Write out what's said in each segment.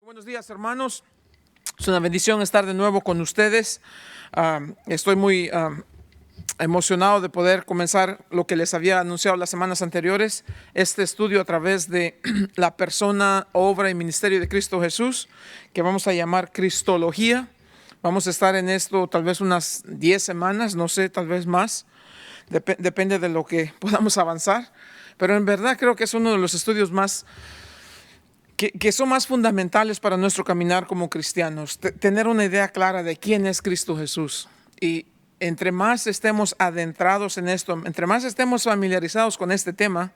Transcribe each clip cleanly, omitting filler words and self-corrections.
Buenos días, hermanos. Es una bendición estar de nuevo con ustedes. Estoy muy emocionado de poder comenzar lo que les había anunciado las semanas anteriores, este estudio a través de la persona, obra y ministerio de Cristo Jesús, que vamos a llamar Cristología. Vamos a estar en esto tal vez unas 10 semanas, no sé, tal vez más. Depende de lo que podamos avanzar. Pero en verdad creo que es uno de los estudios más que son más fundamentales para nuestro caminar como cristianos, tener una idea clara de quién es Cristo Jesús. Y entre más estemos adentrados en esto, entre más estemos familiarizados con este tema,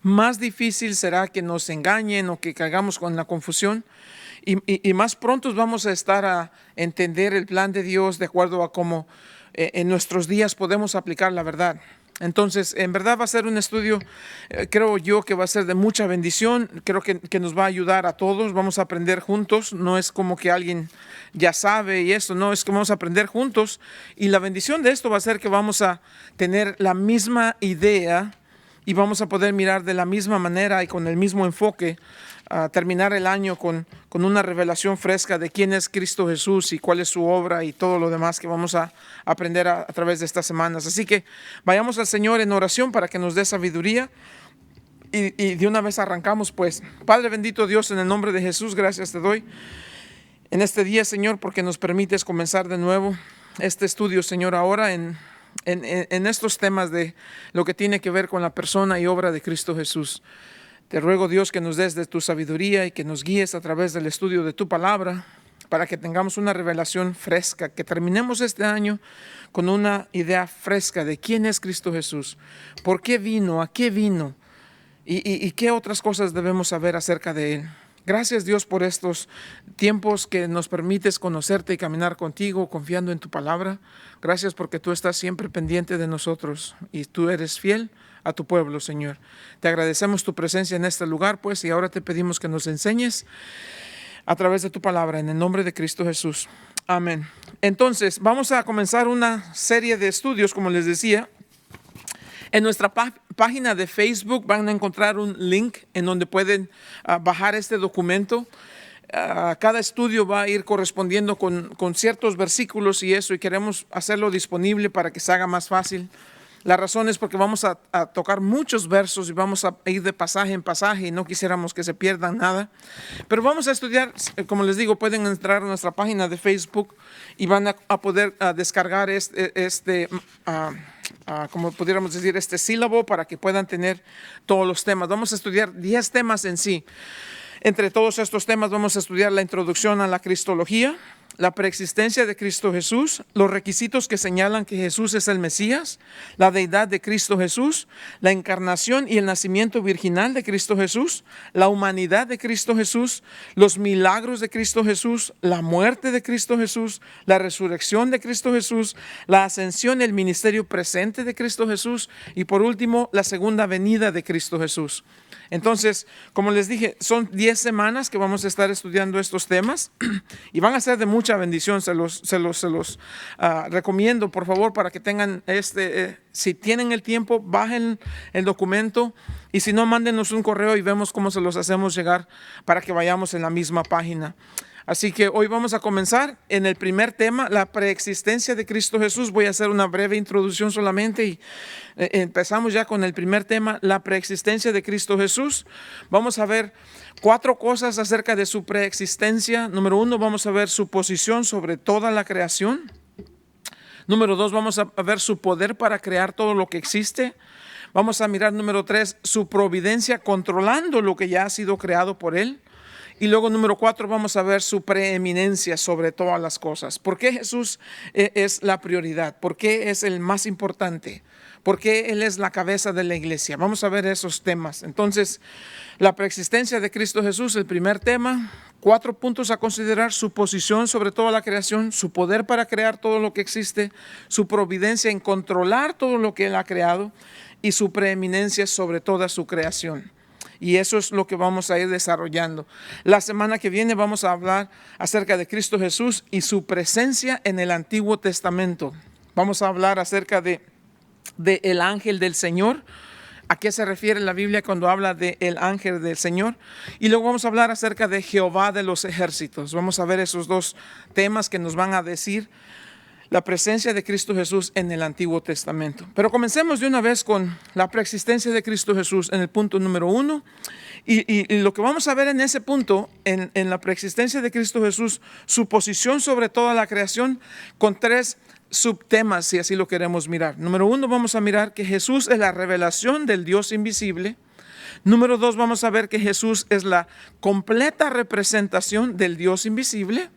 más difícil será que nos engañen o que caigamos con la confusión. Y más prontos vamos a estar a entender el plan de Dios de acuerdo a cómo en nuestros días podemos aplicar la verdad. Entonces, en verdad va a ser un estudio, creo yo, que va a ser de mucha bendición. Creo que nos va a ayudar a todos. Vamos a aprender juntos. No es como que alguien ya sabe y eso, no, es que vamos a aprender juntos. Y la bendición de esto va a ser que vamos a tener la misma idea y vamos a poder mirar de la misma manera y con el mismo enfoque a terminar el año con una revelación fresca de quién es Cristo Jesús y cuál es su obra y todo lo demás que vamos a aprender a través de estas semanas. Así que vayamos al Señor en oración para que nos dé sabiduría y de una vez arrancamos pues. Padre bendito Dios, en el nombre de Jesús, gracias te doy en este día, Señor, porque nos permites comenzar de nuevo este estudio, Señor, ahora en estos temas de lo que tiene que ver con la persona y obra de Cristo Jesús. Te ruego, Dios, que nos des de tu sabiduría y que nos guíes a través del estudio de tu palabra para que tengamos una revelación fresca, que terminemos este año con una idea fresca de quién es Cristo Jesús, por qué vino, a qué vino y qué otras cosas debemos saber acerca de Él. Gracias, Dios, por estos tiempos que nos permites conocerte y caminar contigo, confiando en tu palabra. Gracias porque tú estás siempre pendiente de nosotros y tú eres fiel a tu pueblo, Señor. Te agradecemos tu presencia en este lugar, pues, y ahora te pedimos que nos enseñes a través de tu palabra, en el nombre de Cristo Jesús. Amén. Entonces, vamos a comenzar una serie de estudios, como les decía. En nuestra página de Facebook van a encontrar un link en donde pueden bajar este documento. Cada estudio va a ir correspondiendo con ciertos versículos y eso, y queremos hacerlo disponible para que se haga más fácil. La razón es porque vamos a tocar muchos versos y vamos a ir de pasaje en pasaje y no quisiéramos que se pierdan nada. Pero vamos a estudiar, como les digo, pueden entrar a nuestra página de Facebook y van a poder descargar como pudiéramos decir, este sílabo para que puedan tener todos los temas. Vamos a estudiar 10 temas en sí. Entre todos estos temas vamos a estudiar la introducción a la cristología, la preexistencia de Cristo Jesús, los requisitos que señalan que Jesús es el Mesías, la deidad de Cristo Jesús, la encarnación y el nacimiento virginal de Cristo Jesús, la humanidad de Cristo Jesús, los milagros de Cristo Jesús, la muerte de Cristo Jesús, la resurrección de Cristo Jesús, la ascensión y el ministerio presente de Cristo Jesús y por último la segunda venida de Cristo Jesús. Entonces, como les dije, son 10 semanas que vamos a estar estudiando estos temas y van a ser de mucha bendición. Se los recomiendo, por favor, para que tengan si tienen el tiempo, bajen el documento y si no, mándenos un correo y vemos cómo se los hacemos llegar para que vayamos en la misma página. Así que hoy vamos a comenzar en el primer tema, la preexistencia de Cristo Jesús. Voy a hacer una breve introducción solamente y empezamos ya con el primer tema, la preexistencia de Cristo Jesús. Vamos a ver 4 cosas acerca de su preexistencia. Número 1, vamos a ver su posición sobre toda la creación. Número 2, vamos a ver su poder para crear todo lo que existe. Vamos a mirar, número 3, su providencia controlando lo que ya ha sido creado por Él. Y luego, número 4, vamos a ver su preeminencia sobre todas las cosas. ¿Por qué Jesús es la prioridad? ¿Por qué es el más importante? ¿Por qué Él es la cabeza de la iglesia? Vamos a ver esos temas. Entonces, la preexistencia de Cristo Jesús, el primer tema. 4 puntos a considerar: su posición sobre toda la creación, su poder para crear todo lo que existe, su providencia en controlar todo lo que Él ha creado y su preeminencia sobre toda su creación. Y eso es lo que vamos a ir desarrollando. La semana que viene vamos a hablar acerca de Cristo Jesús y su presencia en el Antiguo Testamento. Vamos a hablar acerca de el ángel del Señor, a qué se refiere la Biblia cuando habla de el ángel del Señor. Y luego vamos a hablar acerca de Jehová de los ejércitos. Vamos a ver esos dos temas que nos van a decir la presencia de Cristo Jesús en el Antiguo Testamento. Pero comencemos de una vez con la preexistencia de Cristo Jesús en el punto número 1. Y lo que vamos a ver en ese punto, en la preexistencia de Cristo Jesús, su posición sobre toda la creación, con 3 subtemas, si así lo queremos mirar. Número 1, vamos a mirar que Jesús es la revelación del Dios invisible. Número 2, vamos a ver que Jesús es la completa representación del Dios invisible.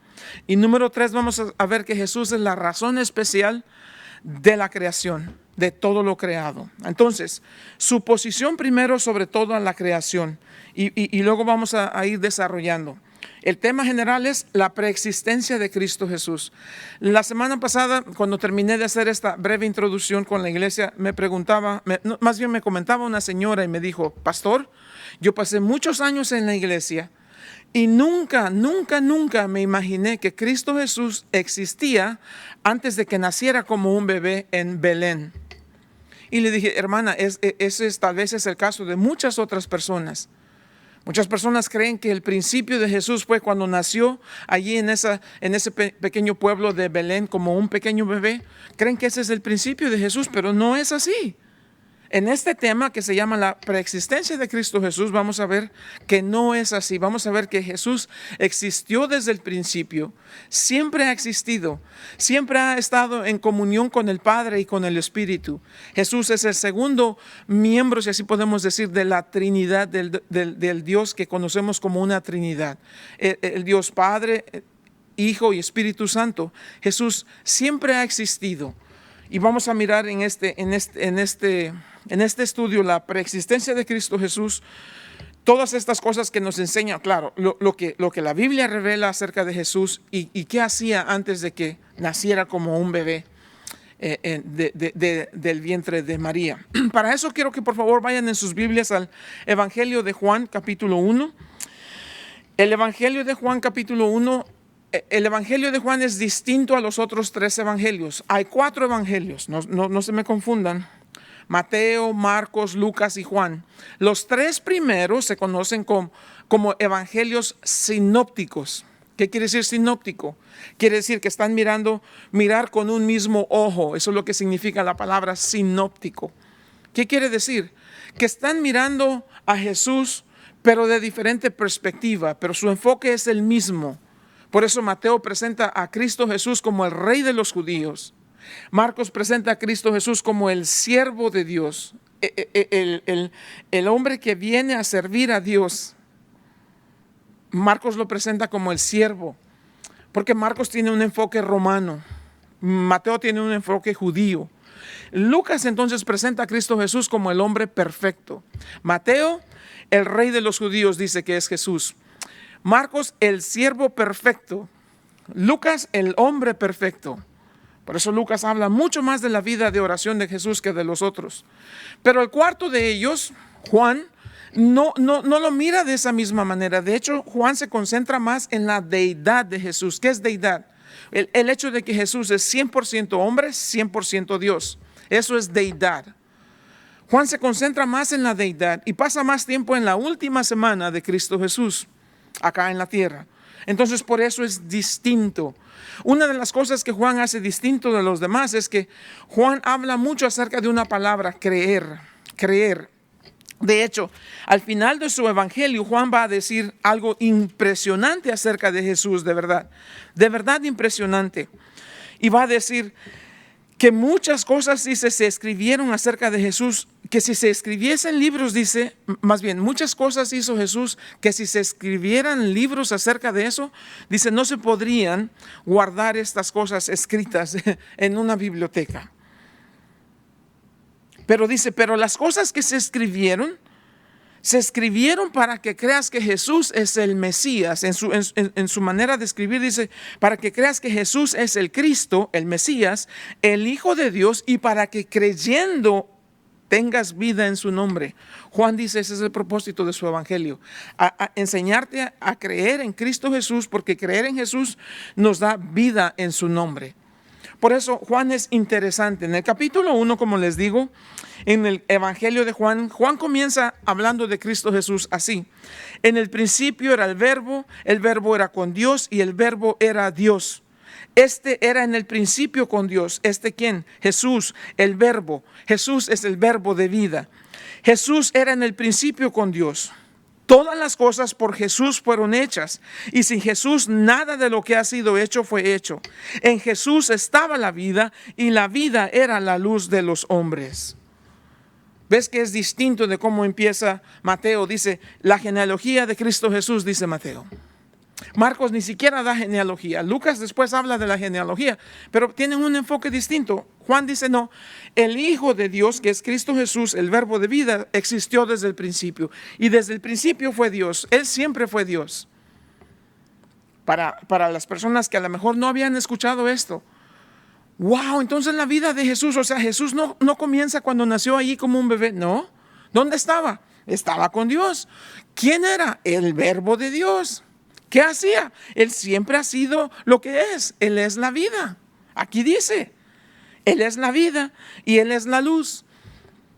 Y número 3, vamos a ver que Jesús es la razón especial de la creación, de todo lo creado. Entonces, su posición primero sobre toda la creación y luego vamos a ir desarrollando. El tema general es la preexistencia de Cristo Jesús. La semana pasada, cuando terminé de hacer esta breve introducción con la iglesia, me comentaba una señora y me dijo: pastor, yo pasé muchos años en la iglesia y nunca me imaginé que Cristo Jesús existía antes de que naciera como un bebé en Belén. Y le dije: hermana, tal vez es el caso de muchas otras personas. Muchas personas creen que el principio de Jesús fue cuando nació allí en ese pequeño pueblo de Belén como un pequeño bebé. Creen que ese es el principio de Jesús, pero no es así. En este tema que se llama la preexistencia de Cristo Jesús, vamos a ver que no es así. Vamos a ver que Jesús existió desde el principio, siempre ha existido, siempre ha estado en comunión con el Padre y con el Espíritu. Jesús es el segundo miembro, si así podemos decir, de la Trinidad, del Dios que conocemos como una Trinidad. El Dios Padre, Hijo y Espíritu Santo. Jesús siempre ha existido. Y vamos a mirar en este estudio la preexistencia de Cristo Jesús, todas estas cosas que nos enseña, claro, lo que la Biblia revela acerca de Jesús y qué hacía antes de que naciera como un bebé del vientre de María. Para eso quiero que por favor vayan en sus Biblias al Evangelio de Juan, capítulo 1. El Evangelio de Juan, capítulo 1. El Evangelio de Juan es distinto a los otros 3 evangelios. Hay 4 evangelios, no se me confundan: Mateo, Marcos, Lucas y Juan. Los 3 primeros se conocen como evangelios sinópticos. ¿Qué quiere decir sinóptico? Quiere decir que están mirar con un mismo ojo. Eso es lo que significa la palabra sinóptico. ¿Qué quiere decir? Que están mirando a Jesús, pero de diferente perspectiva, pero su enfoque es el mismo. Por eso Mateo presenta a Cristo Jesús como el Rey de los judíos. Marcos presenta a Cristo Jesús como el siervo de Dios, el hombre que viene a servir a Dios. Marcos lo presenta como el siervo, porque Marcos tiene un enfoque romano, Mateo tiene un enfoque judío. Lucas entonces presenta a Cristo Jesús como el hombre perfecto. Mateo, el Rey de los judíos, dice que es Jesús. Marcos, el siervo perfecto. Lucas, el hombre perfecto. Por eso Lucas habla mucho más de la vida de oración de Jesús que de los otros. Pero el cuarto de ellos, Juan, no lo mira de esa misma manera. De hecho, Juan se concentra más en la deidad de Jesús. ¿Qué es deidad? El hecho de que Jesús es 100% hombre, 100% Dios. Eso es deidad. Juan se concentra más en la deidad y pasa más tiempo en la última semana de Cristo Jesús, acá en la tierra. Entonces por eso es distinto. Una de las cosas que Juan hace distinto de los demás es que Juan habla mucho acerca de una palabra: creer. De hecho, al final de su evangelio, Juan va a decir algo impresionante acerca de Jesús, de verdad impresionante. Y va a decir que muchas cosas, dice, se escribieron acerca de Jesús, que si se escribiesen libros, dice, más bien, muchas cosas hizo Jesús, que si se escribieran libros acerca de eso, dice, no se podrían guardar estas cosas escritas en una biblioteca. Pero dice, pero las cosas que se escribieron para que creas que Jesús es el Mesías. En su manera de escribir dice, para que creas que Jesús es el Cristo, el Mesías, el Hijo de Dios, y para que creyendo tengas vida en su nombre. Juan dice, ese es el propósito de su evangelio, a enseñarte a creer en Cristo Jesús, porque creer en Jesús nos da vida en su nombre. por eso Juan es interesante. En el capítulo 1, como les digo, en el Evangelio de Juan, Juan comienza hablando de Cristo Jesús así. En el principio era el verbo era con Dios y el verbo era Dios. Este era en el principio con Dios. ¿Quién? Jesús, el verbo. Jesús es el verbo de vida. Jesús era en el principio con Dios. Todas las cosas por Jesús fueron hechas, y sin Jesús nada de lo que ha sido hecho fue hecho. En Jesús estaba la vida, y la vida era la luz de los hombres. ¿Ves que es distinto de cómo empieza Mateo? Dice, la genealogía de Cristo Jesús, dice Mateo. Marcos ni siquiera da genealogía. Lucas después habla de la genealogía, pero tienen un enfoque distinto. Juan dice, no, el Hijo de Dios, que es Cristo Jesús, el verbo de vida, existió desde el principio. Y desde el principio fue Dios. Él siempre fue Dios. Para las personas que a lo mejor no habían escuchado esto. Wow, entonces la vida de Jesús, o sea, Jesús no comienza cuando nació allí como un bebé. No, ¿dónde estaba? Estaba con Dios. ¿Quién era? El verbo de Dios. ¿Qué hacía? Él siempre ha sido lo que es. Él es la vida. Aquí dice, Él es la vida y Él es la luz.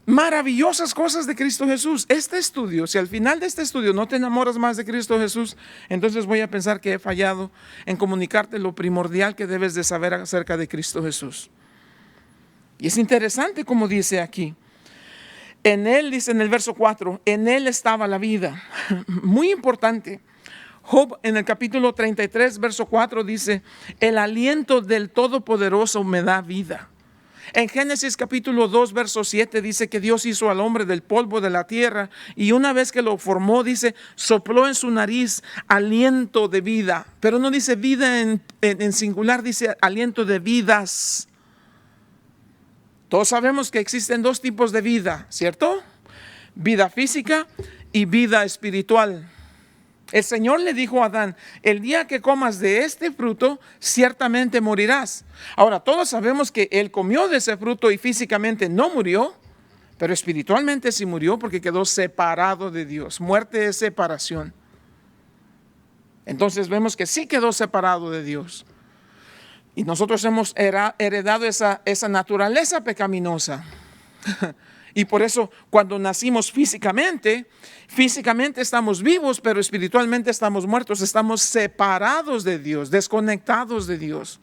Maravillosas cosas de Cristo Jesús. Este estudio, si al final de este estudio no te enamoras más de Cristo Jesús, entonces voy a pensar que he fallado en comunicarte lo primordial que debes de saber acerca de Cristo Jesús. Y es interesante como dice aquí. En Él, dice en el verso 4, en Él estaba la vida. Muy importante. Job en el capítulo 33, verso 4 dice, el aliento del Todopoderoso me da vida. En Génesis capítulo 2, verso 7 dice que Dios hizo al hombre del polvo de la tierra y una vez que lo formó, dice, sopló en su nariz aliento de vida. Pero no dice vida en singular, dice aliento de vidas. Todos sabemos que existen dos tipos de vida, ¿cierto? Vida física y vida espiritual. El Señor le dijo a Adán, el día que comas de este fruto, ciertamente morirás. Ahora, todos sabemos que él comió de ese fruto y físicamente no murió, pero espiritualmente sí murió porque quedó separado de Dios. Muerte es separación. Entonces vemos que sí quedó separado de Dios. Y nosotros hemos heredado esa naturaleza pecaminosa. Y por eso cuando nacimos físicamente estamos vivos, pero espiritualmente estamos muertos, estamos separados de Dios, desconectados de Dios.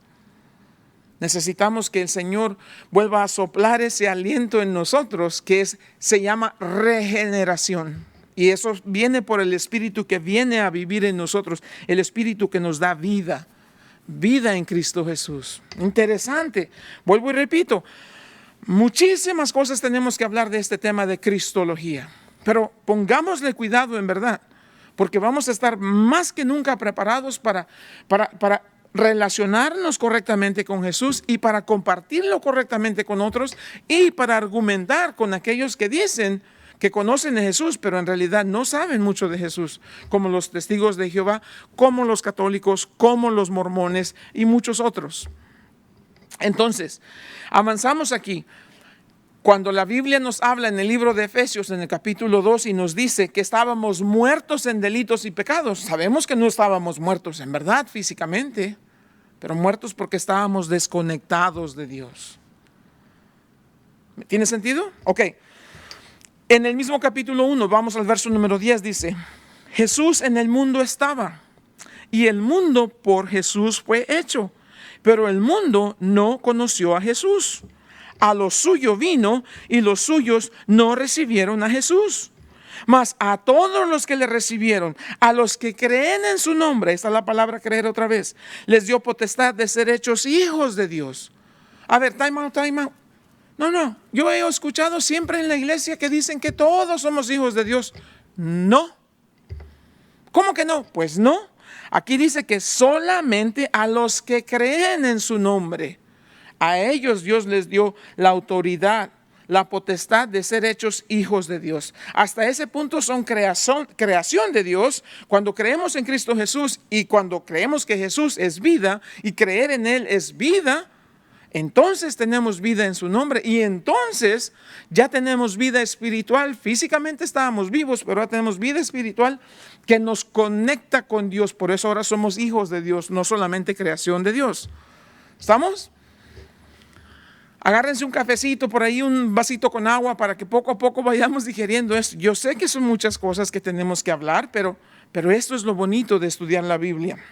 Necesitamos que el Señor vuelva a soplar ese aliento en nosotros que se llama regeneración. Y eso viene por el Espíritu que viene a vivir en nosotros, el Espíritu que nos da vida, vida en Cristo Jesús. Interesante, vuelvo y repito. Muchísimas cosas tenemos que hablar de este tema de cristología, pero pongámosle cuidado en verdad, porque vamos a estar más que nunca preparados para relacionarnos correctamente con Jesús y para compartirlo correctamente con otros y para argumentar con aquellos que dicen que conocen a Jesús, pero en realidad no saben mucho de Jesús, como los testigos de Jehová, como los católicos, como los mormones y muchos otros. Entonces, avanzamos aquí. Cuando la Biblia nos habla en el libro de Efesios, en el capítulo 2, y nos dice que estábamos muertos en delitos y pecados, sabemos que no estábamos muertos en verdad físicamente, pero muertos porque estábamos desconectados de Dios. ¿Tiene sentido? Ok. En el mismo capítulo 1, vamos al verso número 10, dice, Jesús en el mundo estaba, y el mundo por Jesús fue hecho. Pero el mundo no conoció a Jesús. A lo suyo vino y los suyos no recibieron a Jesús. Mas a todos los que le recibieron, a los que creen en su nombre, esta es la palabra creer otra vez, les dio potestad de ser hechos hijos de Dios. A ver, time out. No, yo he escuchado siempre en la iglesia que dicen que todos somos hijos de Dios. No. ¿Cómo que no? Pues no. Aquí dice que solamente a los que creen en su nombre, a ellos Dios les dio la autoridad, la potestad de ser hechos hijos de Dios. Hasta ese punto son creación de Dios. Cuando creemos en Cristo Jesús y cuando creemos que Jesús es vida y creer en Él es vida, entonces tenemos vida en su nombre y entonces ya tenemos vida espiritual. Físicamente estábamos vivos, pero ahora tenemos vida espiritual que nos conecta con Dios. Por eso ahora somos hijos de Dios, no solamente creación de Dios. ¿Estamos? Agárrense un cafecito por ahí, un vasito con agua para que poco a poco vayamos digiriendo esto. Yo sé que son muchas cosas que tenemos que hablar, pero esto es lo bonito de estudiar la Biblia.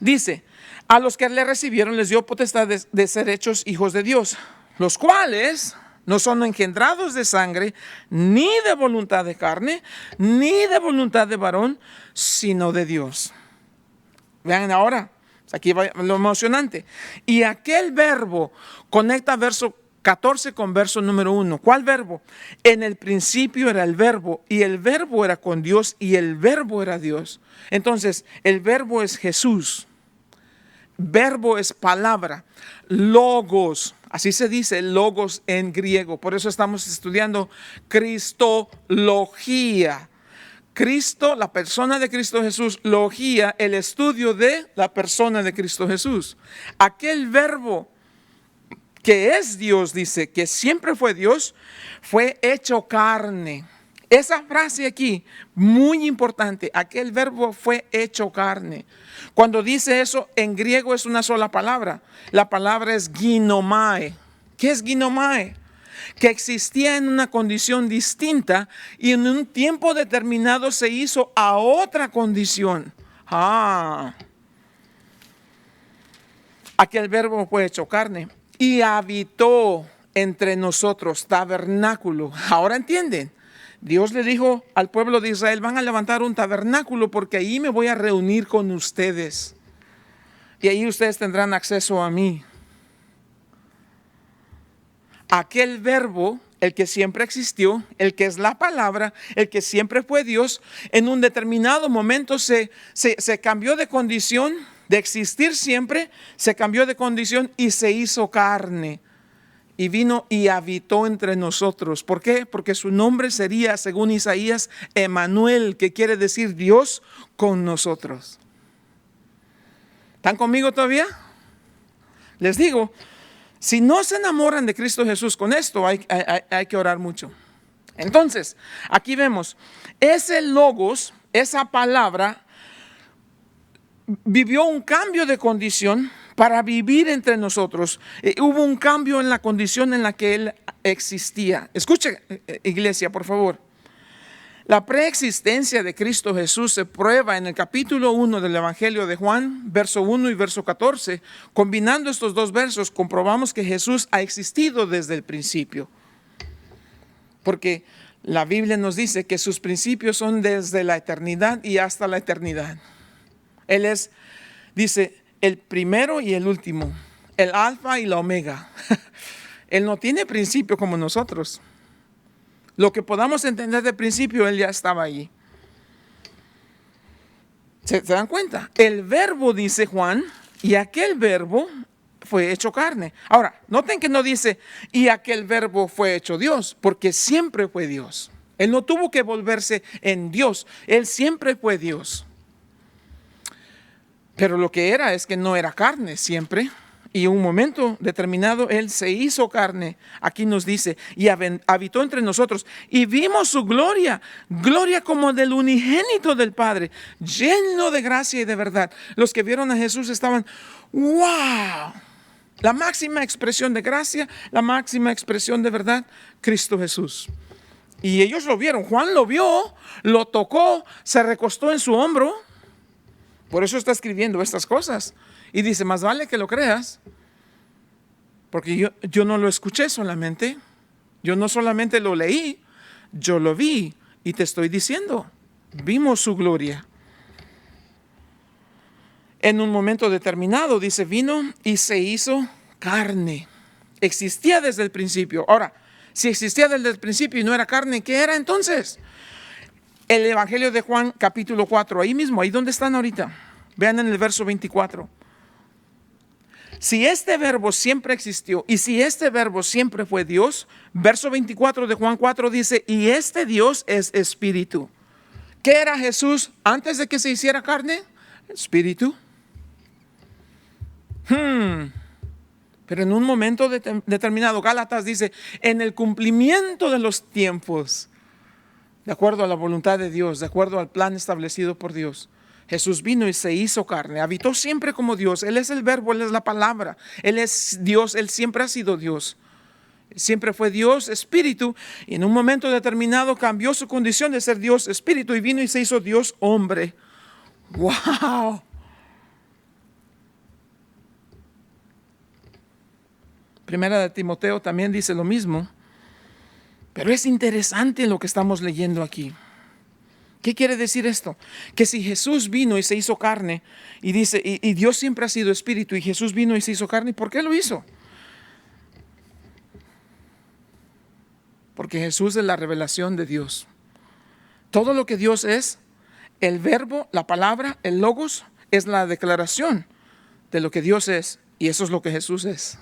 Dice, a los que le recibieron les dio potestad de ser hechos hijos de Dios, los cuales no son engendrados de sangre, ni de voluntad de carne, ni de voluntad de varón, sino de Dios. Vean ahora, aquí va lo emocionante. Y aquel verbo conecta verso 14 con verso número 1. ¿Cuál verbo? En el principio era el verbo, y el verbo era con Dios, y el verbo era Dios. Entonces, el verbo es Jesús. Verbo es palabra. Logos, así se dice logos en griego. Por eso estamos estudiando cristología. Cristo, la persona de Cristo Jesús, logía, el estudio de la persona de Cristo Jesús. Aquel verbo que es Dios, dice, que siempre fue Dios, fue hecho carne. Esa frase aquí, muy importante, aquel verbo fue hecho carne. Cuando dice eso, en griego es una sola palabra. La palabra es ginomai. ¿Qué es ginomai? Que existía en una condición distinta y en un tiempo determinado se hizo a otra condición. Aquel verbo fue hecho carne y habitó entre nosotros, tabernáculo. Ahora entienden, Dios le dijo al pueblo de Israel, van a levantar un tabernáculo porque ahí me voy a reunir con ustedes y ahí ustedes tendrán acceso a mí. Aquel verbo, el que siempre existió, el que es la palabra, el que siempre fue Dios, en un determinado momento se cambió de condición, de existir siempre, se cambió de condición y se hizo carne. Y vino y habitó entre nosotros. ¿Por qué? Porque su nombre sería, según Isaías, Emmanuel, que quiere decir Dios con nosotros. ¿Están conmigo todavía? Les digo, si no se enamoran de Cristo Jesús con esto, hay que orar mucho. Entonces, aquí vemos, ese logos, esa palabra, vivió un cambio de condición para vivir entre nosotros. Hubo un cambio en la condición en la que Él existía. Escuche, iglesia, por favor. La preexistencia de Cristo Jesús se prueba en el capítulo 1 del Evangelio de Juan, verso 1 y verso 14. Combinando estos dos versos, comprobamos que Jesús ha existido desde el principio. Porque la Biblia nos dice que sus principios son desde la eternidad y hasta la eternidad. Él es, dice, el primero y el último, el alfa y la omega. Él no tiene principio como nosotros. Lo que podamos entender de principio, Él ya estaba allí. ¿Se dan cuenta? El verbo, dice Juan, y aquel verbo fue hecho carne. Ahora, noten que no dice, y aquel verbo fue hecho Dios, porque siempre fue Dios. Él no tuvo que volverse en Dios, Él siempre fue Dios. Pero lo que era es que no era carne siempre. Y en un momento determinado Él se hizo carne. Aquí nos dice, y habitó entre nosotros. Y vimos su gloria, gloria como del unigénito del Padre, lleno de gracia y de verdad. Los que vieron a Jesús estaban, ¡wow! La máxima expresión de gracia, la máxima expresión de verdad, Cristo Jesús. Y ellos lo vieron. Juan lo vio, lo tocó, se recostó en su hombro. Por eso está escribiendo estas cosas. Y dice, más vale que lo creas. Porque yo no lo escuché solamente. Yo no solamente lo leí, yo lo vi. Y te estoy diciendo, vimos su gloria. En un momento determinado, dice, vino y se hizo carne. Existía desde el principio. Ahora, si existía desde el principio y no era carne, ¿qué era entonces? El Evangelio de Juan, capítulo 4, ahí mismo, ahí donde están ahorita. Vean en el verso 24. Si este verbo siempre existió y si este verbo siempre fue Dios, verso 24 de Juan 4 dice, y este Dios es espíritu. ¿Qué era Jesús antes de que se hiciera carne? Espíritu. Pero en un momento determinado, Gálatas dice, en el cumplimiento de los tiempos, de acuerdo a la voluntad de Dios, de acuerdo al plan establecido por Dios, Jesús vino y se hizo carne, habitó siempre como Dios. Él es el verbo, Él es la palabra, Él es Dios, Él siempre ha sido Dios. Siempre fue Dios espíritu y en un momento determinado cambió su condición de ser Dios espíritu y vino y se hizo Dios hombre. ¡Wow! Primera de Timoteo también dice lo mismo, pero es interesante lo que estamos leyendo aquí. ¿Qué quiere decir esto? Que si Jesús vino y se hizo carne y dice, y Dios siempre ha sido espíritu y Jesús vino y se hizo carne, ¿por qué lo hizo? Porque Jesús es la revelación de Dios. Todo lo que Dios es, el verbo, la palabra, el logos, es la declaración de lo que Dios es. Y eso es lo que Jesús es.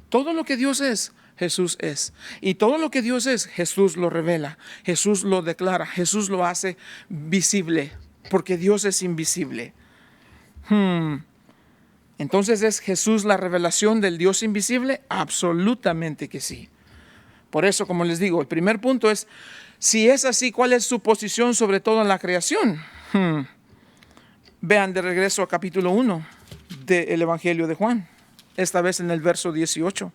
Todo lo que Dios es, Jesús es. Y todo lo que Dios es, Jesús lo revela. Jesús lo declara. Jesús lo hace visible. Porque Dios es invisible. Entonces, ¿es Jesús la revelación del Dios invisible? Absolutamente que sí. Por eso, como les digo, el primer punto es, si es así, ¿cuál es su posición sobre todo en la creación? Vean de regreso a capítulo 1 del Evangelio de Juan, esta vez en el verso 18.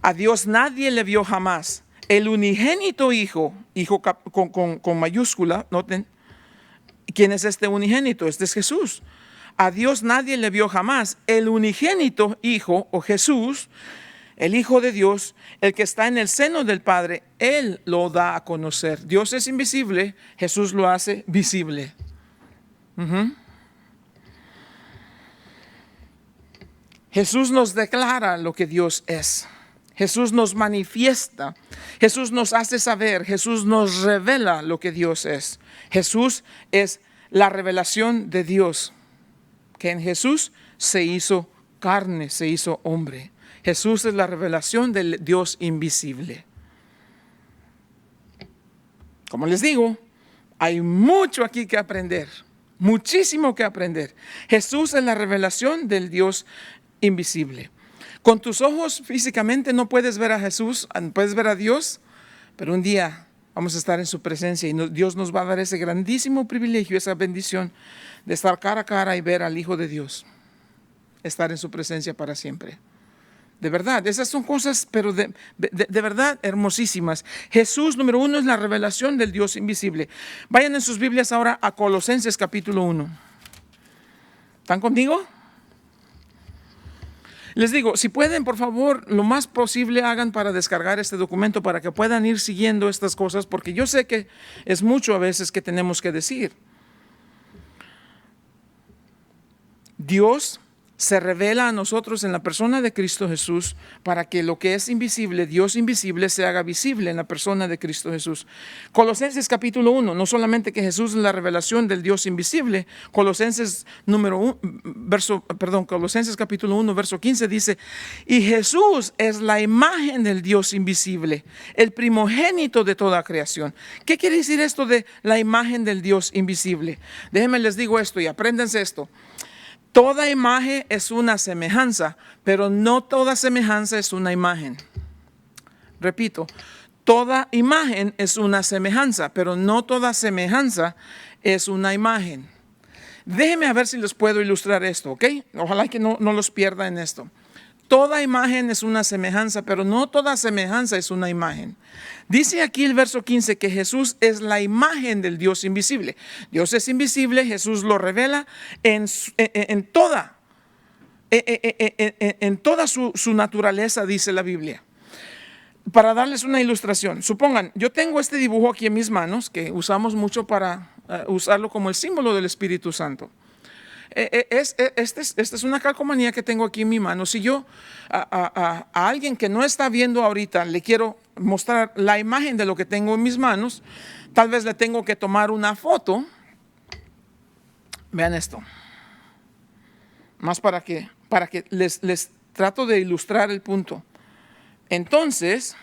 A Dios nadie le vio jamás. El unigénito Hijo con mayúscula, noten, ¿quién es este unigénito? Este es Jesús. A Dios nadie le vio jamás. El unigénito Hijo o Jesús, el Hijo de Dios, el que está en el seno del Padre, Él lo da a conocer. Dios es invisible, Jesús lo hace visible. Jesús nos declara lo que Dios es. Jesús nos manifiesta. Jesús nos hace saber. Jesús nos revela lo que Dios es. Jesús es la revelación de Dios. Que en Jesús se hizo carne, se hizo hombre. Jesús es la revelación del Dios invisible. Como les digo, hay mucho aquí que aprender, muchísimo que aprender. Jesús es la revelación del Dios invisible. Con tus ojos físicamente no puedes ver a Jesús, puedes ver a Dios, pero un día vamos a estar en su presencia y Dios nos va a dar ese grandísimo privilegio, esa bendición de estar cara a cara y ver al Hijo de Dios, estar en su presencia para siempre. De verdad, esas son cosas, pero de verdad hermosísimas. Jesús, número 1, es la revelación del Dios invisible. Vayan en sus Biblias ahora a Colosenses capítulo 1. ¿Están conmigo? Les digo, si pueden, por favor, lo más posible hagan para descargar este documento para que puedan ir siguiendo estas cosas, porque yo sé que es mucho a veces que tenemos que decir. Dios se revela a nosotros en la persona de Cristo Jesús para que lo que es invisible, Dios invisible, se haga visible en la persona de Cristo Jesús. Colosenses capítulo 1, no solamente que Jesús es la revelación del Dios invisible, Colosenses capítulo 1, verso 15 dice, y Jesús es la imagen del Dios invisible, el primogénito de toda creación. ¿Qué quiere decir esto de la imagen del Dios invisible? Déjenme les digo esto y apréndanse esto. Toda imagen es una semejanza, pero no toda semejanza es una imagen. Repito, toda imagen es una semejanza, pero no toda semejanza es una imagen. Déjenme a ver si les puedo ilustrar esto, ¿ok? Ojalá que no los pierda en esto. Toda imagen es una semejanza, pero no toda semejanza es una imagen. Dice aquí el verso 15 que Jesús es la imagen del Dios invisible. Dios es invisible, Jesús lo revela en toda su naturaleza, dice la Biblia. Para darles una ilustración, supongan, yo tengo este dibujo aquí en mis manos, que usamos mucho para usarlo como el símbolo del Espíritu Santo. Esta es una calcomanía que tengo aquí en mi mano. Si yo a alguien que no está viendo ahorita le quiero mostrar la imagen de lo que tengo en mis manos, tal vez le tengo que tomar una foto. Vean esto, más para que les trato de ilustrar el punto. Entonces,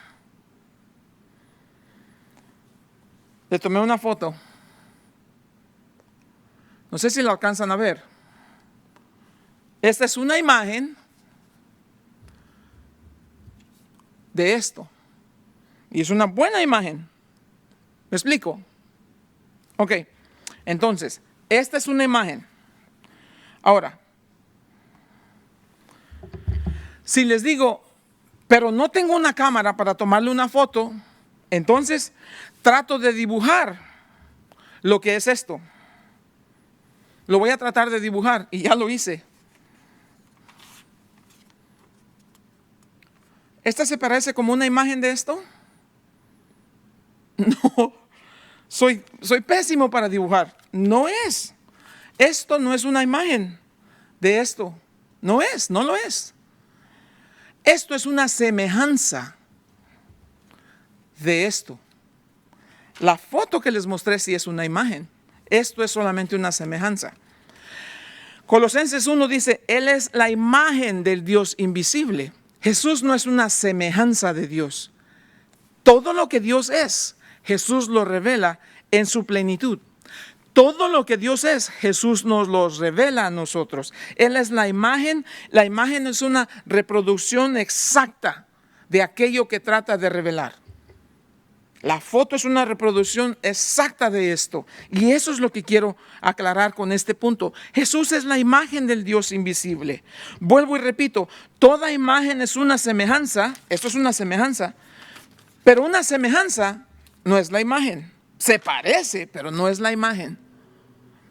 le tomé una foto. No sé si lo alcanzan a ver. Esta es una imagen de esto. Y es una buena imagen. ¿Me explico? Ok. Entonces, esta es una imagen. Ahora, si les digo, pero no tengo una cámara para tomarle una foto, entonces trato de dibujar lo que es esto. Lo voy a tratar de dibujar y ya lo hice. ¿Esta se parece como una imagen de esto? No, soy pésimo para dibujar. No es. Esto no es una imagen de esto. No lo es. Esto es una semejanza de esto. La foto que les mostré sí es una imagen. Esto es solamente una semejanza. Colosenses 1 dice, Él es la imagen del Dios invisible. Jesús no es una semejanza de Dios. Todo lo que Dios es, Jesús lo revela en su plenitud. Todo lo que Dios es, Jesús nos lo revela a nosotros. Él es la imagen. La imagen es una reproducción exacta de aquello que trata de revelar. La foto es una reproducción exacta de esto. Y eso es lo que quiero aclarar con este punto. Jesús es la imagen del Dios invisible. Vuelvo y repito, toda imagen es una semejanza. Esto es una semejanza. Pero una semejanza no es la imagen. Se parece, pero no es la imagen.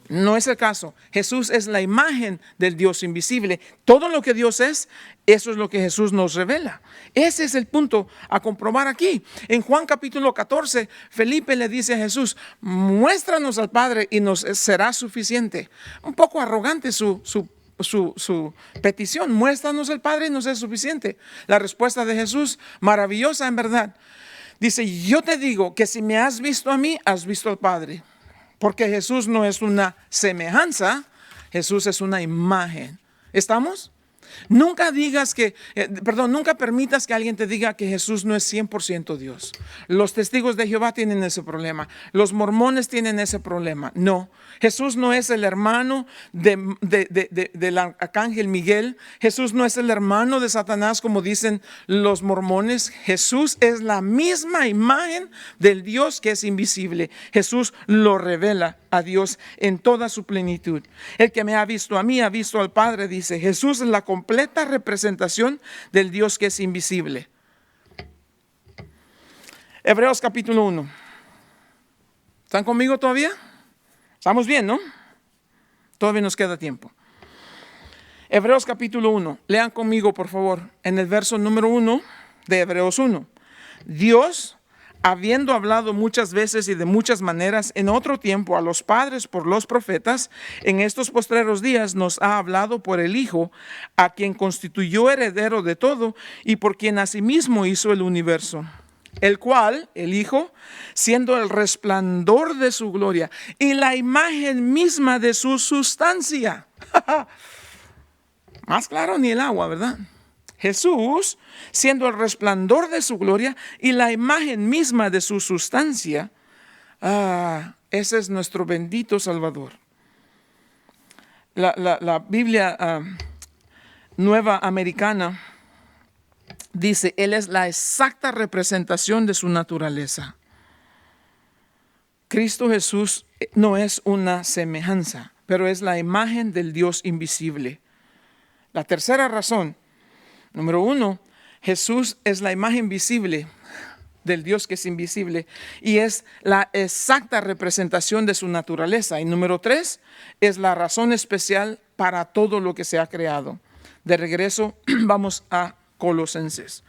No es el caso. Jesús es la imagen del Dios invisible. Todo lo que Dios es, eso es lo que Jesús nos revela. Ese es el punto a comprobar aquí. En Juan capítulo 14, Felipe le dice a Jesús, muéstranos al Padre y nos será suficiente. Un poco arrogante su petición. Muéstranos al Padre y nos es suficiente. La respuesta de Jesús, maravillosa en verdad. Dice, yo te digo que si me has visto a mí, has visto al Padre. Porque Jesús no es una semejanza, Jesús es una imagen. ¿Estamos? Nunca permitas que alguien te diga que Jesús no es 100% Dios. Los testigos de Jehová tienen ese problema. Los mormones tienen ese problema. No, Jesús no es el hermano del arcángel Miguel. Jesús no es el hermano de Satanás como dicen los mormones. Jesús es la misma imagen del Dios que es invisible. Jesús lo revela a Dios en toda su plenitud. El que me ha visto a mí, ha visto al Padre, dice. Jesús es la completa representación del Dios que es invisible. Hebreos capítulo 1. ¿Están conmigo todavía? Estamos bien, ¿no? Todavía nos queda tiempo. Hebreos capítulo 1. Lean conmigo, por favor, en el verso número 1 de Hebreos 1. Dios, habiendo hablado muchas veces y de muchas maneras en otro tiempo a los padres por los profetas, en estos postreros días nos ha hablado por el Hijo, a quien constituyó heredero de todo y por quien asimismo hizo el universo. El cual, el Hijo, siendo el resplandor de su gloria y la imagen misma de su sustancia. Más claro ni el agua, ¿verdad? Jesús, siendo el resplandor de su gloria y la imagen misma de su sustancia, ese es nuestro bendito Salvador. La Biblia Nueva Americana dice, Él es la exacta representación de su naturaleza. Cristo Jesús no es una semejanza, pero es la imagen del Dios invisible. La tercera razón, número 1, Jesús es la imagen visible del Dios que es invisible y es la exacta representación de su naturaleza. Y número 3, es la razón especial para todo lo que se ha creado. De regreso, vamos a Colosenses.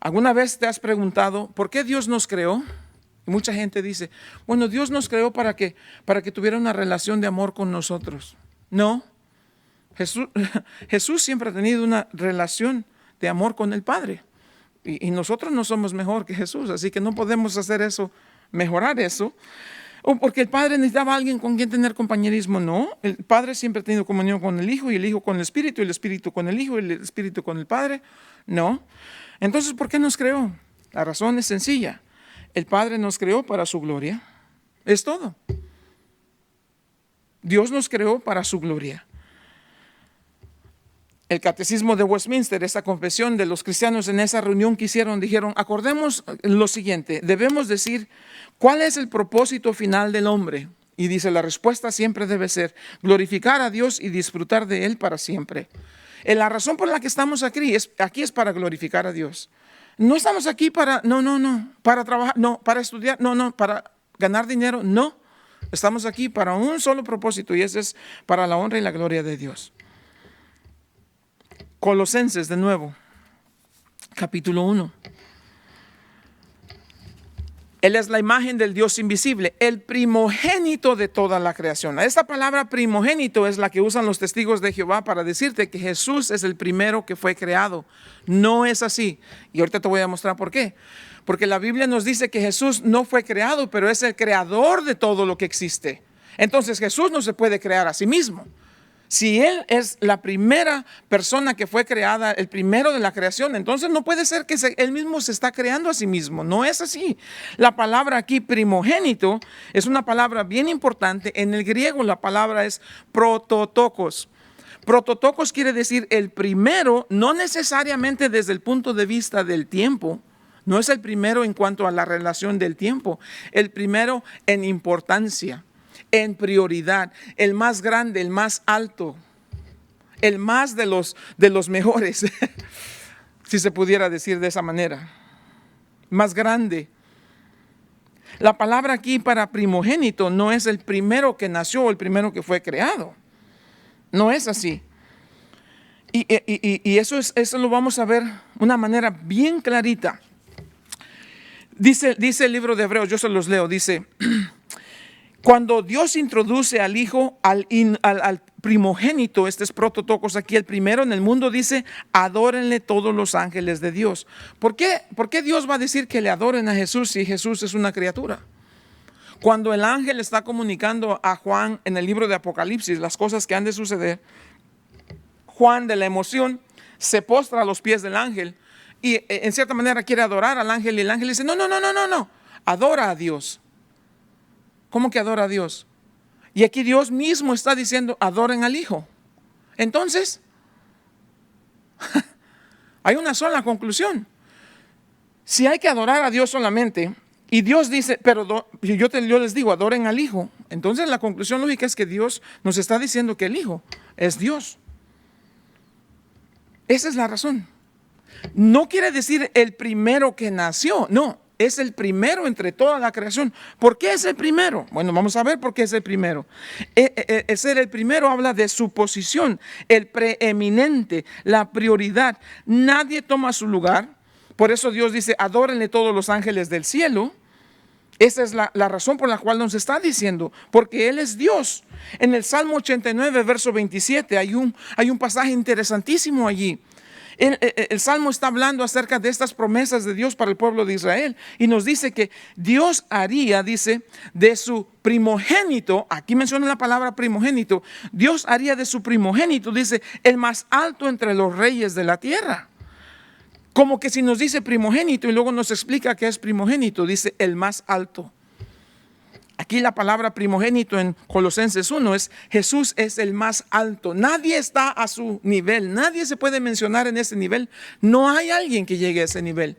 ¿Alguna vez te has preguntado por qué Dios nos creó? Y mucha gente dice, bueno, Dios nos creó para que tuviera una relación de amor con nosotros. No, Jesús siempre ha tenido una relación de amor con el Padre. Y nosotros no somos mejor que Jesús, así que no podemos hacer eso, mejorar eso. O porque el Padre necesitaba a alguien con quien tener compañerismo. No, el Padre siempre ha tenido comunión con el Hijo y el Hijo con el Espíritu y el Espíritu con el Hijo y el Espíritu con el Padre. No. Entonces, ¿por qué nos creó? La razón es sencilla. El Padre nos creó para su gloria. Es todo. Dios nos creó para su gloria. El catecismo de Westminster, esa confesión de los cristianos en esa reunión que dijeron, acordemos lo siguiente, debemos decir, ¿cuál es el propósito final del hombre? Y dice, la respuesta siempre debe ser glorificar a Dios y disfrutar de Él para siempre. La razón por la que estamos aquí es para glorificar a Dios. No estamos aquí para trabajar, no, para estudiar, no, para ganar dinero, no. Estamos aquí para un solo propósito, y ese es para la honra y la gloria de Dios. Colosenses, de nuevo, capítulo 1. Él es la imagen del Dios invisible, el primogénito de toda la creación. Esta palabra primogénito es la que usan los testigos de Jehová para decirte que Jesús es el primero que fue creado. No es así. Y ahorita te voy a mostrar por qué. Porque la Biblia nos dice que Jesús no fue creado, pero es el creador de todo lo que existe. Entonces Jesús no se puede crear a sí mismo. Si Él es la primera persona que fue creada, el primero de la creación, entonces no puede ser que Él mismo se está creando a sí mismo. No es así. La palabra aquí, primogénito, es una palabra bien importante. En el griego la palabra es prototokos. Prototokos quiere decir el primero, no necesariamente desde el punto de vista del tiempo. No es el primero en cuanto a la relación del tiempo. El primero en importancia, en prioridad, el más grande, el más alto, el más de los mejores, si se pudiera decir de esa manera, más grande. La palabra aquí para primogénito no es el primero que nació o el primero que fue creado. No es así. Y eso lo vamos a ver de una manera bien clarita. Dice el libro de Hebreos, yo se los leo, dice: cuando Dios introduce al Hijo, al primogénito, este es prototokos aquí, el primero en el mundo, dice, adórenle todos los ángeles de Dios. ¿Por qué Dios va a decir que le adoren a Jesús si Jesús es una criatura? Cuando el ángel está comunicando a Juan en el libro de Apocalipsis las cosas que han de suceder, Juan, de la emoción, se postra a los pies del ángel y en cierta manera quiere adorar al ángel, y el ángel dice, no, adora a Dios. ¿Cómo que adora a Dios? Y aquí Dios mismo está diciendo, adoren al Hijo. Entonces, hay una sola conclusión. Si hay que adorar a Dios solamente, y Dios dice, pero yo les digo, adoren al Hijo, entonces la conclusión lógica es que Dios nos está diciendo que el Hijo es Dios. Esa es la razón. No quiere decir el primero que nació, no. Es el primero entre toda la creación. ¿Por qué es el primero? Bueno, vamos a ver por qué es el primero. El ser el primero habla de su posición, el preeminente, la prioridad. Nadie toma su lugar. Por eso Dios dice, adórenle todos los ángeles del cielo. Esa es la razón por la cual nos está diciendo, porque Él es Dios. En el Salmo 89, verso 27, hay un pasaje interesantísimo allí. El Salmo está hablando acerca de estas promesas de Dios para el pueblo de Israel, y nos dice que Dios haría, dice, de su primogénito, aquí menciona la palabra primogénito, Dios haría de su primogénito, dice, el más alto entre los reyes de la tierra. Como que si nos dice primogénito y luego nos explica qué es primogénito, dice el más alto. Aquí la palabra primogénito en Colosenses 1 es Jesús es el más alto. Nadie está a su nivel, nadie se puede mencionar en ese nivel. No hay alguien que llegue a ese nivel.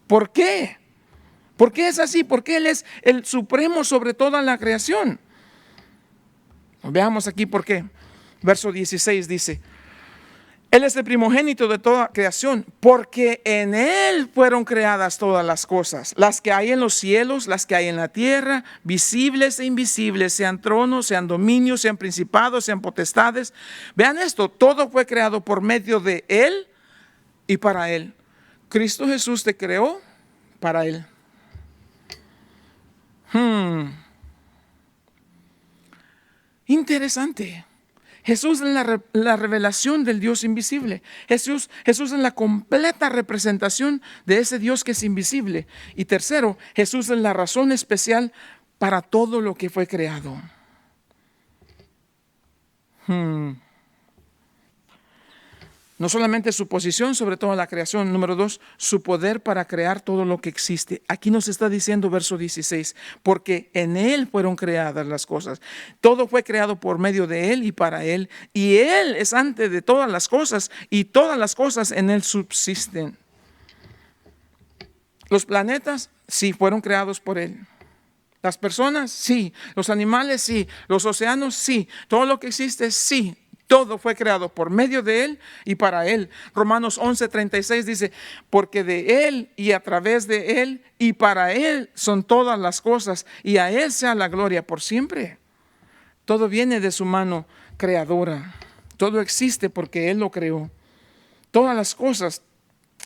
¿Por qué? ¿Por qué es así? Porque Él es el supremo sobre toda la creación. Veamos aquí por qué. Verso 16 dice, Él es el primogénito de toda creación, porque en Él fueron creadas todas las cosas, las que hay en los cielos, las que hay en la tierra, visibles e invisibles, sean tronos, sean dominios, sean principados, sean potestades. Vean esto, todo fue creado por medio de Él y para Él. Cristo Jesús te creó para Él. Interesante. Jesús es la revelación del Dios invisible. Jesús es la completa representación de ese Dios que es invisible. Y tercero, Jesús es la razón especial para todo lo que fue creado. No solamente su posición sobre toda la creación. Número 2, su poder para crear todo lo que existe. Aquí nos está diciendo verso 16, porque en Él fueron creadas las cosas. Todo fue creado por medio de Él y para Él. Y Él es antes de todas las cosas y todas las cosas en Él subsisten. Los planetas sí fueron creados por Él. Las personas, sí. Los animales, sí. Los océanos, sí. Todo lo que existe, sí. Todo fue creado por medio de Él y para Él. Romanos 11:36 dice, porque de Él y a través de Él y para Él son todas las cosas, y a Él sea la gloria por siempre. Todo viene de su mano creadora. Todo existe porque Él lo creó. Todas las cosas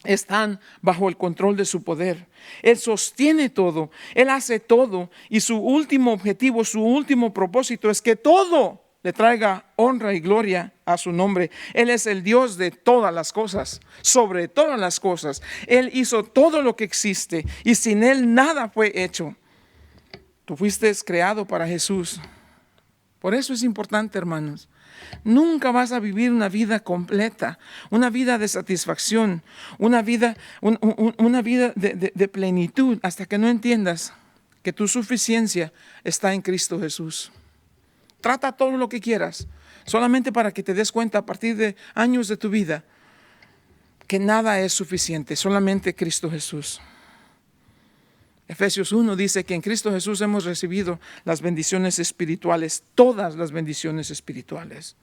están bajo el control de su poder. Él sostiene todo, Él hace todo, y su último objetivo, su último propósito es que todo le traiga honra y gloria a su nombre. Él es el Dios de todas las cosas, sobre todas las cosas. Él hizo todo lo que existe y sin Él nada fue hecho. Tú fuiste creado para Jesús. Por eso es importante, hermanos. Nunca vas a vivir una vida completa, una vida de satisfacción, una vida de plenitud, hasta que no entiendas que tu suficiencia está en Cristo Jesús. Trata todo lo que quieras, solamente para que te des cuenta a partir de años de tu vida que nada es suficiente, solamente Cristo Jesús. Efesios 1 dice que en Cristo Jesús hemos recibido las bendiciones espirituales, todas las bendiciones espirituales.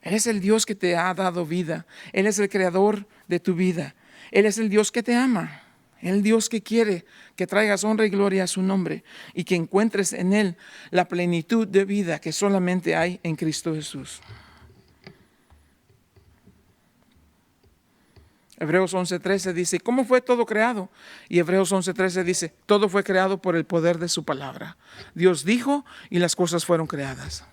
Él es el Dios que te ha dado vida. Él es el creador de tu vida. Él es el Dios que te ama. El Dios que quiere que traigas honra y gloria a su nombre y que encuentres en Él la plenitud de vida que solamente hay en Cristo Jesús. Hebreos 11:13 dice, ¿cómo fue todo creado? Y Hebreos 11:13 dice, todo fue creado por el poder de su palabra. Dios dijo y las cosas fueron creadas.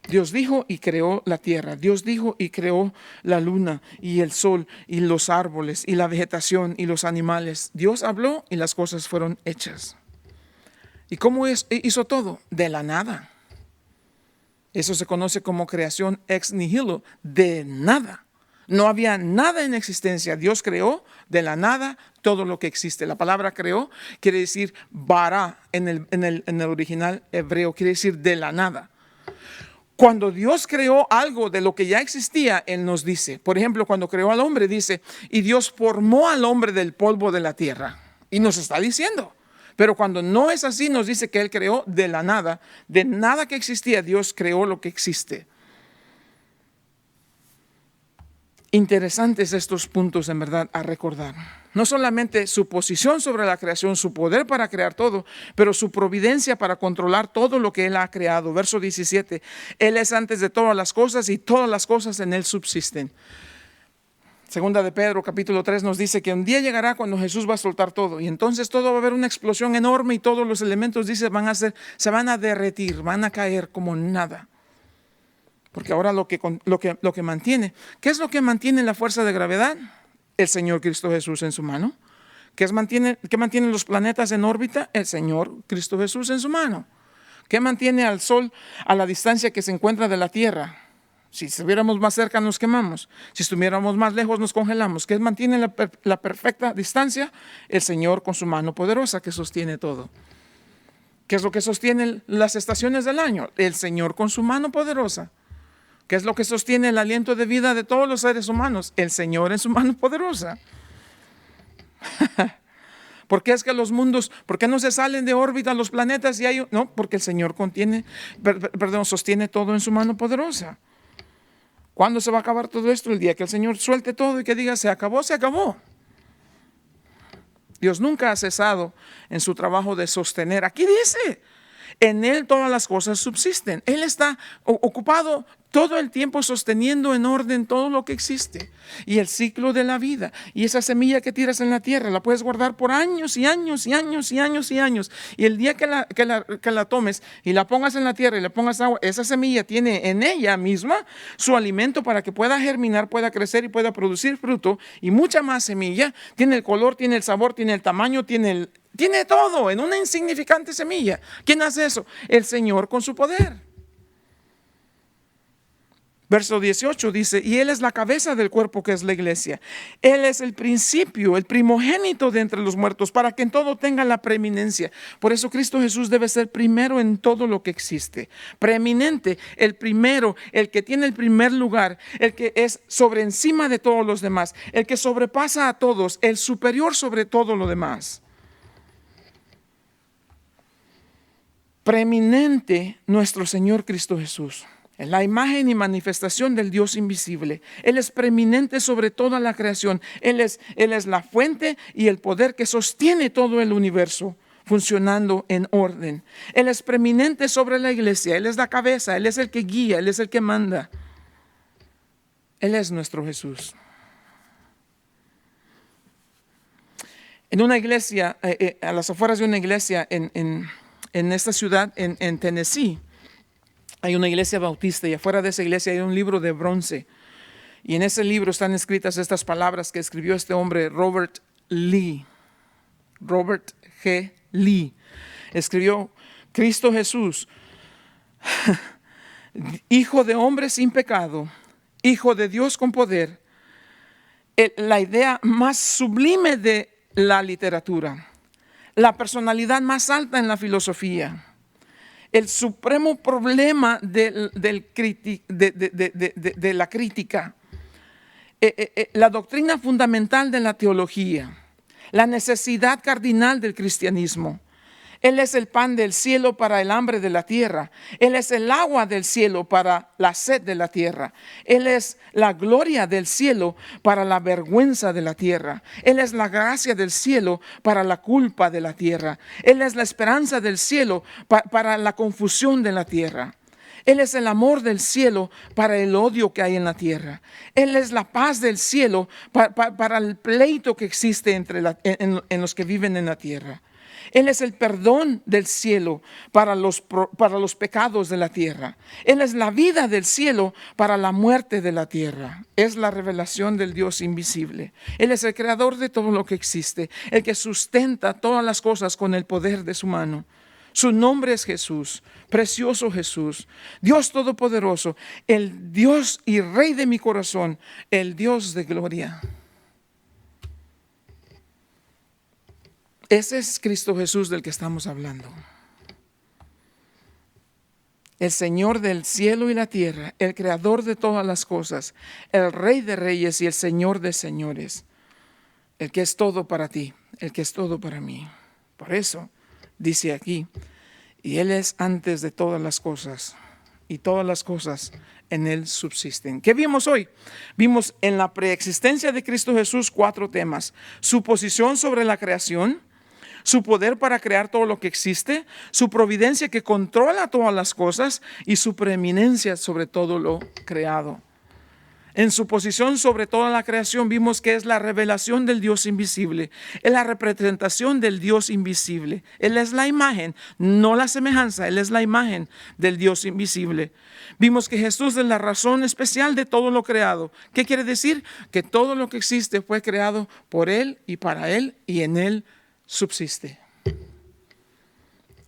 Dios dijo y creó la tierra. Dios dijo y creó la luna y el sol y los árboles y la vegetación y los animales. Dios habló y las cosas fueron hechas. ¿Y cómo hizo todo? De la nada. Eso se conoce como creación ex nihilo, de nada. No había nada en existencia. Dios creó de la nada todo lo que existe. La palabra creó quiere decir bara en el original hebreo, quiere decir de la nada. Cuando Dios creó algo de lo que ya existía, Él nos dice, por ejemplo, cuando creó al hombre, dice, y Dios formó al hombre del polvo de la tierra. Y nos está diciendo. Pero cuando no es así, nos dice que Él creó de la nada. De nada que existía, Dios creó lo que existe. Interesantes estos puntos, en verdad, a recordar. No solamente su posición sobre la creación, su poder para crear todo, pero su providencia para controlar todo lo que Él ha creado. Verso 17, Él es antes de todas las cosas y todas las cosas en Él subsisten. Segunda de Pedro, capítulo 3, nos dice que un día llegará cuando Jesús va a soltar todo. Y entonces todo va a haber una explosión enorme y todos los elementos, dice, se van a derretir, van a caer como nada. Porque ahora lo que mantiene, ¿qué es lo que mantiene la fuerza de gravedad? El Señor Cristo Jesús en su mano. ¿Qué mantiene los planetas en órbita? El Señor Cristo Jesús en su mano. ¿Qué mantiene al Sol a la distancia que se encuentra de la Tierra? Si estuviéramos más cerca nos quemamos. Si estuviéramos más lejos nos congelamos. ¿Qué mantiene la perfecta distancia? El Señor con su mano poderosa que sostiene todo. ¿Qué es lo que sostiene las estaciones del año? El Señor con su mano poderosa. ¿Qué es lo que sostiene el aliento de vida de todos los seres humanos? El Señor en su mano poderosa. ¿Por qué es que los mundos, por qué no se salen de órbita los planetas? No, porque el Señor sostiene todo en su mano poderosa. ¿Cuándo se va a acabar todo esto? El día que el Señor suelte todo y que diga, se acabó, se acabó. Dios nunca ha cesado en su trabajo de sostener. Aquí dice, en Él todas las cosas subsisten. Él está ocupado todo el tiempo sosteniendo en orden todo lo que existe. Y el ciclo de la vida. Y esa semilla que tiras en la tierra la puedes guardar por años y años y años y años y años. Y el día que la tomes y la pongas en la tierra y le pongas agua, esa semilla tiene en ella misma su alimento para que pueda germinar, pueda crecer y pueda producir fruto. Y mucha más semilla. Tiene el color, tiene el sabor, tiene el tamaño, tiene todo en una insignificante semilla. ¿Quién hace eso? El Señor con su poder. Verso 18 dice, y Él es la cabeza del cuerpo que es la iglesia. Él es el principio, el primogénito de entre los muertos, para que en todo tenga la preeminencia. Por eso Cristo Jesús debe ser primero en todo lo que existe. Preeminente, el primero, el que tiene el primer lugar, el que es sobre encima de todos los demás, el que sobrepasa a todos, el superior sobre todo lo demás. preeminente nuestro Señor Cristo Jesús. Es la imagen y manifestación del Dios invisible. Él es preeminente sobre toda la creación. Él es la fuente y el poder que sostiene todo el universo funcionando en orden. Él es preeminente sobre la iglesia. Él es la cabeza. Él es el que guía. Él es el que manda. Él es nuestro Jesús. En una iglesia, a las afueras de una iglesia en esta ciudad, en Tennessee, hay una iglesia bautista y afuera de esa iglesia hay un libro de bronce. Y en ese libro están escritas estas palabras que escribió este hombre, Robert Lee. Robert G. Lee. Escribió: Cristo Jesús, Hijo de hombre sin pecado, Hijo de Dios con poder. La idea más sublime de la literatura, la personalidad más alta en la filosofía, el supremo problema de la crítica, la doctrina fundamental de la teología, la necesidad cardinal del cristianismo. Él es el pan del cielo para el hambre de la tierra. Él es el agua del cielo para la sed de la tierra. Él es la gloria del cielo para la vergüenza de la tierra. Él es la gracia del cielo para la culpa de la tierra. Él es la esperanza del cielo para la confusión de la tierra. Él es el amor del cielo para el odio que hay en la tierra. Él es la paz del cielo para el pleito que existe en los que viven en la tierra. Él es el perdón del cielo para los pecados de la tierra. Él es la vida del cielo para la muerte de la tierra. Es la revelación del Dios invisible. Él es el creador de todo lo que existe, el que sustenta todas las cosas con el poder de su mano. Su nombre es Jesús, precioso Jesús, Dios todopoderoso, el Dios y Rey de mi corazón, el Dios de gloria. Ese es Cristo Jesús del que estamos hablando. El Señor del cielo y la tierra, el creador de todas las cosas, el Rey de reyes y el Señor de señores, el que es todo para ti, el que es todo para mí. Por eso dice aquí: y Él es antes de todas las cosas, y todas las cosas en Él subsisten. ¿Qué vimos hoy? Vimos en la preexistencia de Cristo Jesús 4 temas: su posición sobre la creación, su poder para crear todo lo que existe, su providencia que controla todas las cosas y su preeminencia sobre todo lo creado. En su posición sobre toda la creación vimos que es la revelación del Dios invisible, es la representación del Dios invisible. Él es la imagen, no la semejanza, Él es la imagen del Dios invisible. Vimos que Jesús es la razón especial de todo lo creado. ¿Qué quiere decir? Que todo lo que existe fue creado por Él y para Él y en Él subsiste.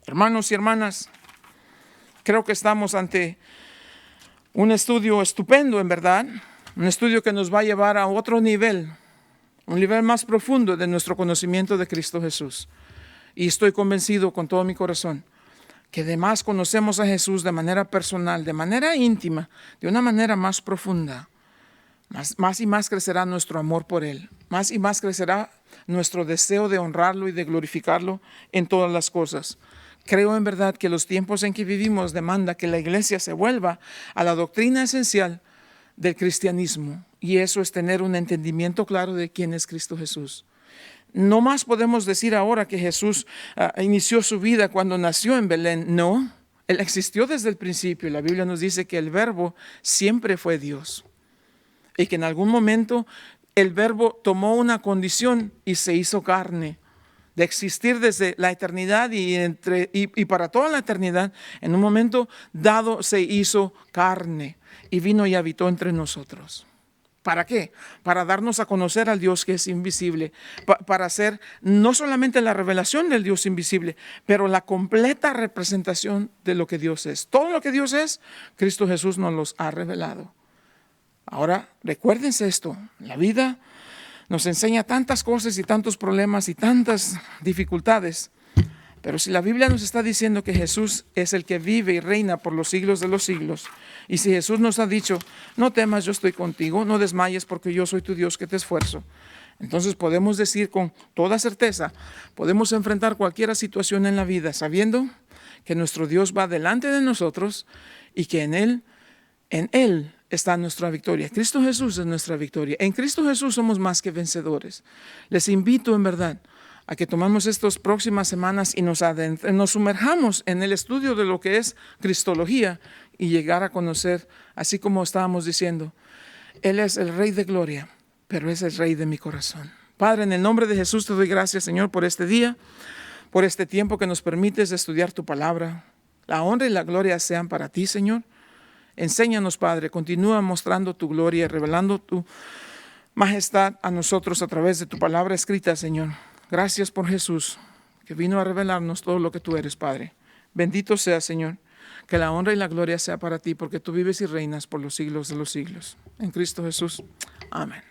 Hermanos y hermanas, creo que estamos ante un estudio estupendo, en verdad. Un estudio que nos va a llevar a otro nivel, un nivel más profundo de nuestro conocimiento de Cristo Jesús. Y estoy convencido con todo mi corazón que además conocemos a Jesús de manera personal, de manera íntima, de una manera más profunda. Más y más crecerá nuestro amor por Él. Más y más crecerá nuestro deseo de honrarlo y de glorificarlo en todas las cosas. Creo en verdad que los tiempos en que vivimos demanda que la iglesia se vuelva a la doctrina esencial del cristianismo, y eso es tener un entendimiento claro de quién es Cristo Jesús. No más podemos decir ahora que Jesús inició su vida cuando nació en Belén. No, Él existió desde el principio. La Biblia nos dice que el Verbo siempre fue Dios y que en algún momento el Verbo tomó una condición y se hizo carne, de existir desde la eternidad y para toda la eternidad. En un momento dado se hizo carne y vino y habitó entre nosotros. ¿Para qué? Para darnos a conocer al Dios que es invisible, para hacer no solamente la revelación del Dios invisible, pero la completa representación de lo que Dios es. Todo lo que Dios es, Cristo Jesús nos los ha revelado. Ahora, recuérdense esto: la vida nos enseña tantas cosas y tantos problemas y tantas dificultades. Pero si la Biblia nos está diciendo que Jesús es el que vive y reina por los siglos de los siglos, y si Jesús nos ha dicho: no temas, yo estoy contigo, no desmayes porque yo soy tu Dios que te esfuerzo. Entonces podemos decir con toda certeza, podemos enfrentar cualquier situación en la vida sabiendo que nuestro Dios va delante de nosotros y que en Él está nuestra victoria. Cristo Jesús es nuestra victoria. En Cristo Jesús somos más que vencedores. Les invito en verdad a que tomemos estas próximas semanas y nos sumerjamos en el estudio de lo que es Cristología y llegar a conocer, así como estábamos diciendo, Él es el Rey de Gloria, pero es el Rey de mi corazón. Padre, en el nombre de Jesús te doy gracias, Señor, por este día, por este tiempo que nos permites estudiar tu palabra. La honra y la gloria sean para ti, Señor. Enséñanos, Padre, continúa mostrando tu gloria, revelando tu majestad a nosotros a través de tu palabra escrita, Señor. Gracias por Jesús, que vino a revelarnos todo lo que tú eres, Padre. Bendito sea, Señor, que la honra y la gloria sea para ti, porque tú vives y reinas por los siglos de los siglos. En Cristo Jesús. Amén.